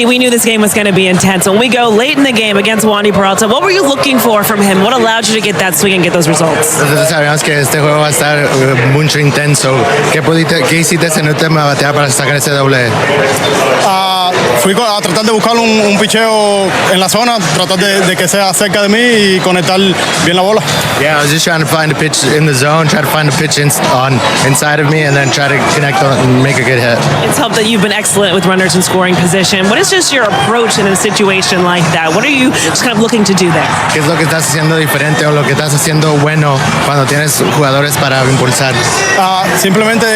Andy, we knew this game was going to be intense. When we go late in the game against Wandy Peralta, what were you looking for from him? What allowed you to get that swing and get those results? Nosotros sabíamos que este juego va a estar mucho intenso. ¿Qué hiciste en la última bateada para sacar ese doble? Fui a tratar de buscar un picheo en la zona, tratar de que sea cerca de mí y conectar bien la bola. Yeah, I was just trying to find a pitch in the zone, try to find a pitch inside of me, and then try to connect and make a good hit. It's helped that you've been excellent with runners in scoring position. What is just your approach in a situation like that? What are you just kind of looking to do there? ¿Qué es lo que estás haciendo diferente o lo que estás haciendo bueno cuando tienes jugadores para impulsar? Simplemente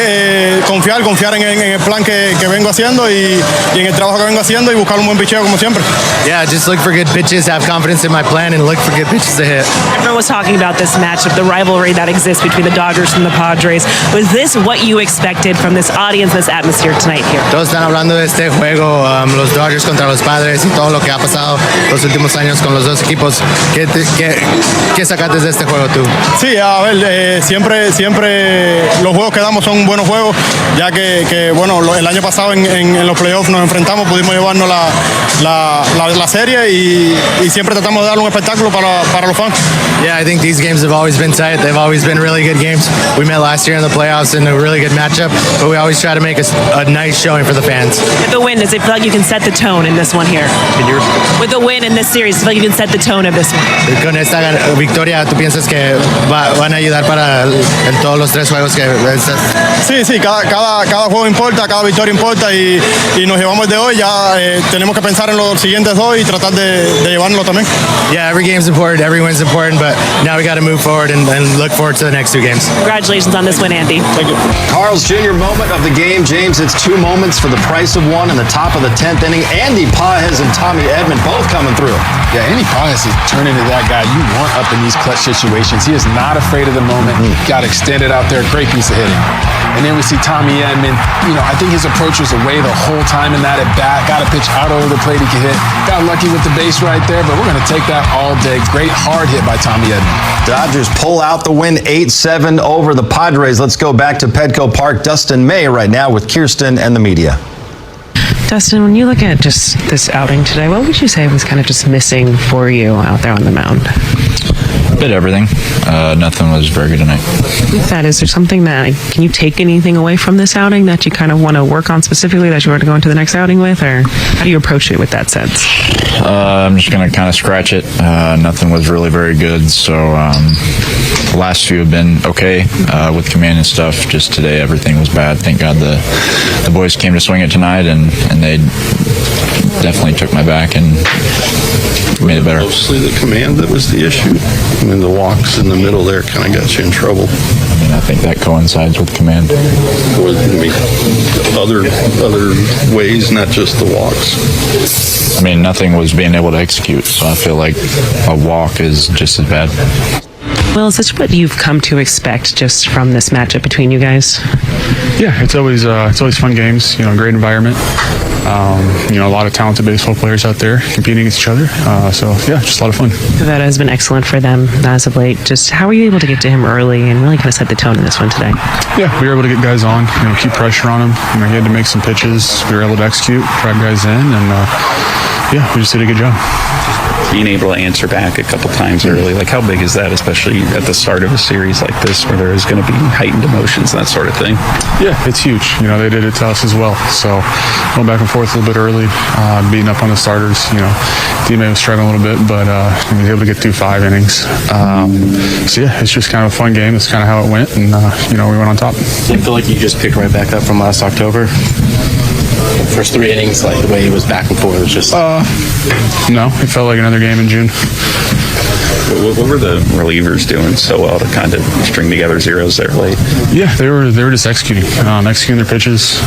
confiar en el plan que vengo haciendo y en el trabajo que vengo haciendo y buscar un buen picheo como siempre. Yeah, just look for good pitches, have confidence in my plan, and look for good pitches to hit. Everyone was talking about this matchup, the rivalry that exists between the Dodgers and the Padres. Was this what you expected from this audience, this atmosphere tonight here? Todos están hablando de este juego, los Dodgers contra los Padres y todo lo que ha pasado los últimos años con los dos equipos. ¿Qué sacaste de este juego tú? Sí, a ver, siempre los juegos que damos son buenos juegos, ya que bueno, el año pasado en los playoffs nos enfrentamos, pudimos llevarnos la serie y siempre tratamos de darle un espectáculo para los fans. Yeah, I think these games have always been tight. They've always been really good games. We met last year in the playoffs in a really good matchup, but we always try to make a nice showing for the fans. With the win, does it feel like you can set the tone in this one here? With the win in this series, does it feel like you can set the tone of this one? Con esta victoria, ¿tú piensas que van a ayudar para todos los tres juegos que estás? Sí, cada juego importa, cada victoria importa y nos llevamos de hoy. Ya tenemos que pensar en los siguientes dos y tratar de llevarlo también. Yeah, every game's important, every win's important, but now we got to move forward and look forward to the next two games. Congratulations on this win, Andy. Thank you. Carl's Jr. moment of the game. James, it's 2 moments for the price of one in the top of the 10th inning. Andy Pages and Tommy Edman both coming through. Yeah, Andy Pages is turning into that guy you want up in these clutch situations. He is not afraid of the moment. Got extended out there. Great piece of hitting. And then we see Tommy Edman. I think his approach was away the whole time in that at bat. Got a pitch out over the plate he could hit. Got lucky with the base right there, but we're going to take that all day. Great hard hit by Tommy Edman. Dodgers pull out the win 8-7 over the Padres. Let's go back to Petco Park. Dustin May right now with Kirsten and the media. Dustin, when you look at just this outing today, what would you say was kind of just missing for you out there on the mound? A bit everything. Nothing was very good tonight. With that, is there something can you take anything away from this outing that you kind of want to work on specifically that you want to go into the next outing with, or how do you approach it with that sense? I'm just going to kind of scratch it. Nothing was really very good, so the last few have been okay with command and stuff. Just today, everything was bad. Thank God the boys came to swing it tonight, and they definitely took my back and made it better. Mostly the command that was the issue. I mean, the walks in the middle there kind of got you in trouble. I think that coincides with command. Other ways, not just the walks. I mean, nothing was being able to execute, so I feel like a walk is just as bad. Well, is this what you've come to expect just from this matchup between you guys? Yeah, it's always fun games. Great environment. A lot of talented baseball players out there competing against each other. So yeah, just a lot of fun. That has been excellent for them as of late. Just how were you able to get to him early and really kind of set the tone in this one today? Yeah, we were able to get guys on. Keep pressure on him. He had to make some pitches. We were able to execute, drive guys in, and yeah, we just did a good job. Being able to answer back a couple times early, like how big is that, especially at the start of a series like this where there is going to be heightened emotions and that sort of thing? Yeah, it's huge. They did it to us as well. So going back and forth a little bit early, beating up on the starters. D-May was struggling a little bit, but he was able to get through 5 innings. So yeah, it's just kind of a fun game. It's kind of how it went, and we went on top. I feel like you just picked right back up from last October. First 3 innings, like the way he was back and forth, was just. No, it felt like another game in June. What were the relievers doing so well to kind of string together zeros there late? Yeah, they were just executing their pitches,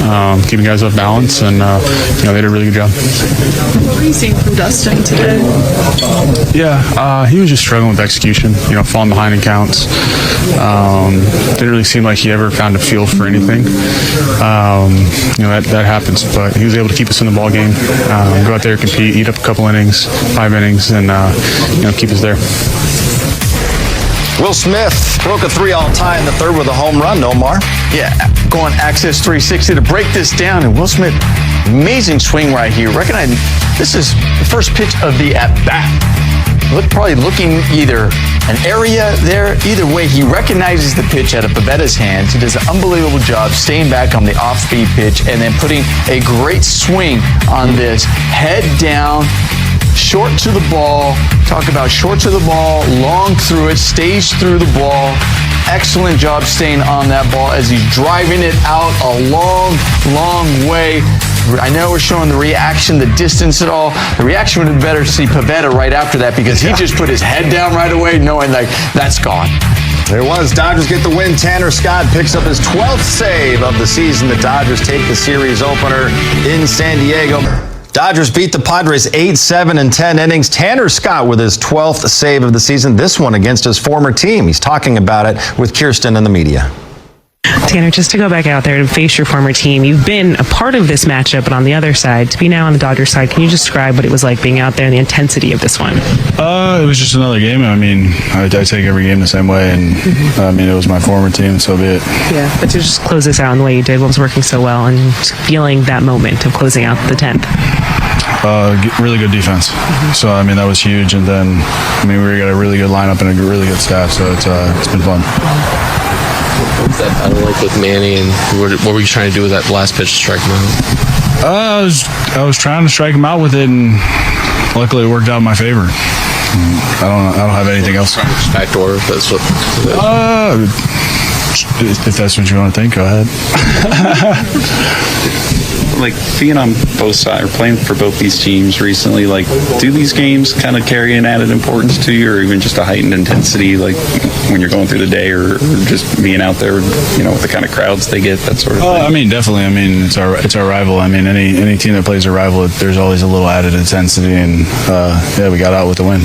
keeping guys off balance, and they did a really good job. What were you seeing from Dustin today? Yeah, he was just struggling with execution. Falling behind in counts. Didn't really seem like he ever found a feel for anything. That happens, but he was able to keep us in the ball game, go out there, compete, eat up a couple innings, 5 innings, and keep us there. Will Smith broke a 3 all-tie in the 3rd with a home run, Omar. Yeah, going Access 360 to break this down, and Will Smith Amazing swing right here. Recognize this is the first pitch of the at-bat. Probably looking either an area there. Either way, he recognizes the pitch out of Pavetta's hands. He does an unbelievable job staying back on the off-speed pitch and then putting a great swing on this. Head down, short to the ball. Talk about short to the ball, long through it, stays through the ball. Excellent job staying on that ball as he's driving it out a long, long way. I know we're showing the reaction, the distance at all. The reaction would have been better to see Pavetta right after that because he just put his head down right away knowing like that's gone. There it was. Dodgers get the win. Tanner Scott picks up his 12th save of the season. The Dodgers take the series opener in San Diego. Dodgers beat the Padres 8-7 in 10 innings. Tanner Scott with his 12th save of the season, this one against his former team. He's talking about it with Kirsten and the media. Tanner, just to go back out there and face your former team, you've been a part of this matchup, but on the other side, to be now on the Dodgers side, can you describe what it was like being out there and the intensity of this one? It was just another game. I mean, I take every game the same way, and I mean, it was my former team, so be it. Yeah, but to just close this out in the way you did, what was working so well, and feeling that moment of closing out the 10th? Really good defense. So, I mean, that was huge, and then, I mean, we got a really good lineup and a really good staff, so it's been fun. What was that battle like with Manny, and what were you trying to do with that last pitch to strike him out? I was trying to strike him out with it, and luckily it worked out in my favor. I don't have anything else. Backdoor, if that's what. If that's what you want to think, go ahead. Like being on both sides or playing for both these teams recently, like do these games kind of carry an added importance to you, or even just a heightened intensity, like when you're going through the day, or just being out there, you know, with the kind of crowds they get, that sort of thing? I mean, definitely. I mean, it's our rival. I mean, any team that plays a rival, there's always a little added intensity, and yeah, we got out with the win.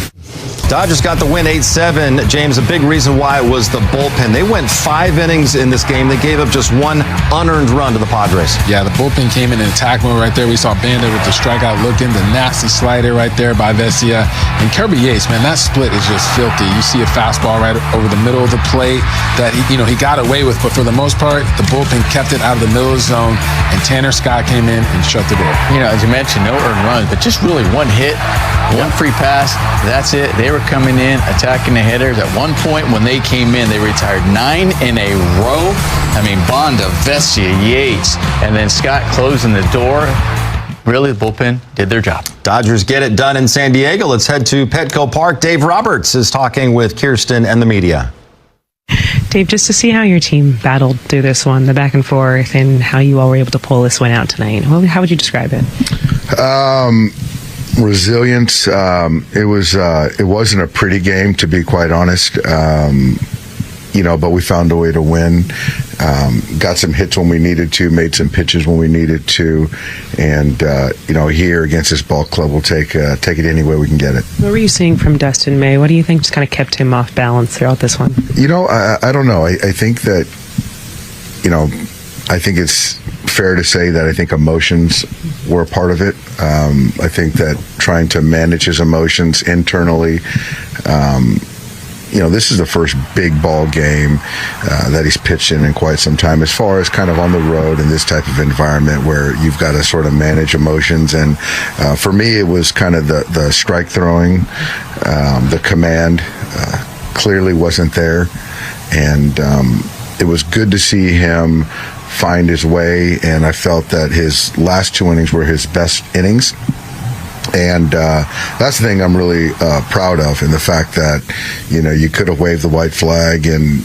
Dodgers got the win 8-7. James, a big reason why was the bullpen. They went 5 innings in this game. They gave up just 1 unearned run to the Padres. Yeah, the bullpen came in attack mode right there. We saw Banda with the strikeout looking, the nasty slider right there by Vesia. And Kirby Yates, man, that split is just filthy. You see a fastball right over the middle of the plate that he got away with, but for the most part, the bullpen kept it out of the middle of the zone, and Tanner Scott came in and shut the door. You know, as you mentioned, no earned runs, but just really one hit, one free pass. That's it. They were coming in, attacking the hitters. At one point when they came in, they retired 9 in a row. I mean, Banda, Vesia, Yates, and then Scott closing the door. Really, the bullpen did their job. Dodgers get it done in San Diego. Let's head to Petco Park. Dave Roberts is talking with Kirsten and the media. Dave, just to see how your team battled through this one, the back and forth, and how you all were able to pull this one out tonight. How would you describe it? Resilience. It wasn't a pretty game, to be quite honest. But we found a way to win. Got some hits when we needed to, made some pitches when we needed to, and here against this ball club, we'll take it any way we can get it. What were you seeing from Dustin May? What do you think just kind of kept him off balance throughout this one? I don't know. I think that, I think it's fair to say that I think emotions were a part of it. I think that trying to manage his emotions internally, this is the first big ball game that he's pitched in quite some time, as far as kind of on the road in this type of environment where you've got to sort of manage emotions. And for me, it was kind of the strike throwing, the command clearly wasn't there. And it was good to see him find his way, and I felt that his last 2 innings were his best innings. And that's the thing I'm really proud of, and the fact that, you could have waved the white flag and,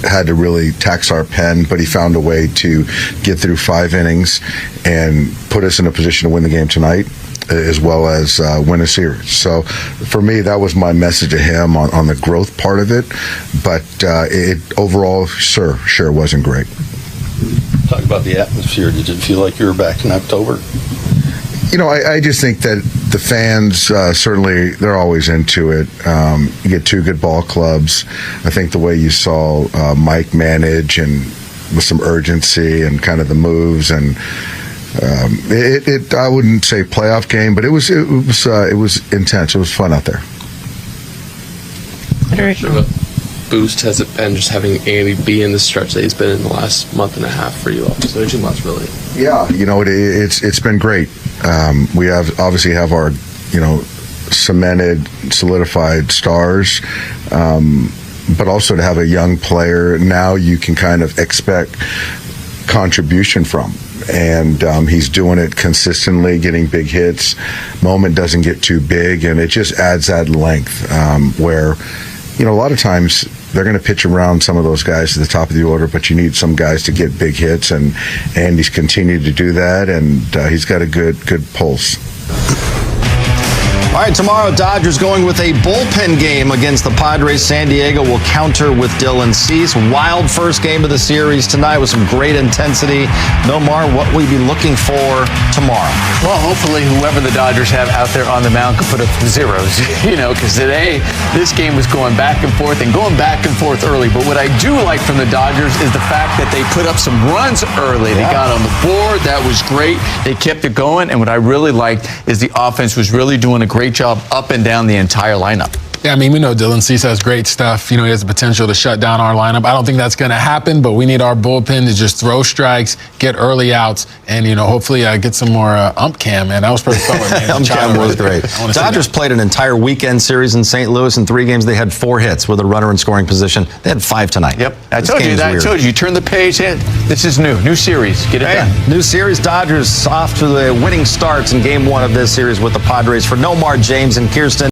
had to really tax our pen, but he found a way to get through 5 innings and put us in a position to win the game tonight, as well as win a series. So for me, that was my message to him on the growth part of it. But it overall, sure wasn't great. Talk about the atmosphere. Did it feel like you were back in October? I just think that the fans, certainly, they're always into it. You get 2 good ball clubs. I think the way you saw Mike manage and with some urgency and kind of the moves, and I wouldn't say playoff game, but it was intense. It was fun out there. boost has it been just having Andy be in the stretch that he's been in the last month and a half for you all? So 2 months, really. Yeah, it's been great. We obviously have our cemented, solidified stars, but also to have a young player now you can kind of expect contribution from. And he's doing it consistently, getting big hits. Moment doesn't get too big, and it just adds that length where, a lot of times they're going to pitch around some of those guys at the top of the order, but you need some guys to get big hits, and he's continued to do that, and he's got a good pulse. All right, tomorrow, Dodgers going with a bullpen game against the Padres. San Diego will counter with Dylan Cease. Wild first game of the series tonight with some great intensity. Nomar, what will you be looking for tomorrow? Well, hopefully whoever the Dodgers have out there on the mound can put up zeros, because today this game was going back and forth early. But what I do like from the Dodgers is the fact that they put up some runs early. They got on the board. That was great. They kept it going. And what I really liked is the offense was really doing a great job up and down the entire lineup. Yeah, we know Dylan Cease has great stuff. He has the potential to shut down our lineup. I don't think that's going to happen, but we need our bullpen to just throw strikes, get early outs, and, hopefully get some more ump cam, man. That was pretty fun, man. Ump cam was great. Dodgers played an entire weekend series in St. Louis. In 3 games, they had 4 hits with a runner in scoring position. They had 5 tonight. Yep. I told you. Turn the page. This is new series. Get it done. New series. Dodgers off to the winning starts in Game 1 of this series with the Padres. For Nomar, James, and Kirsten.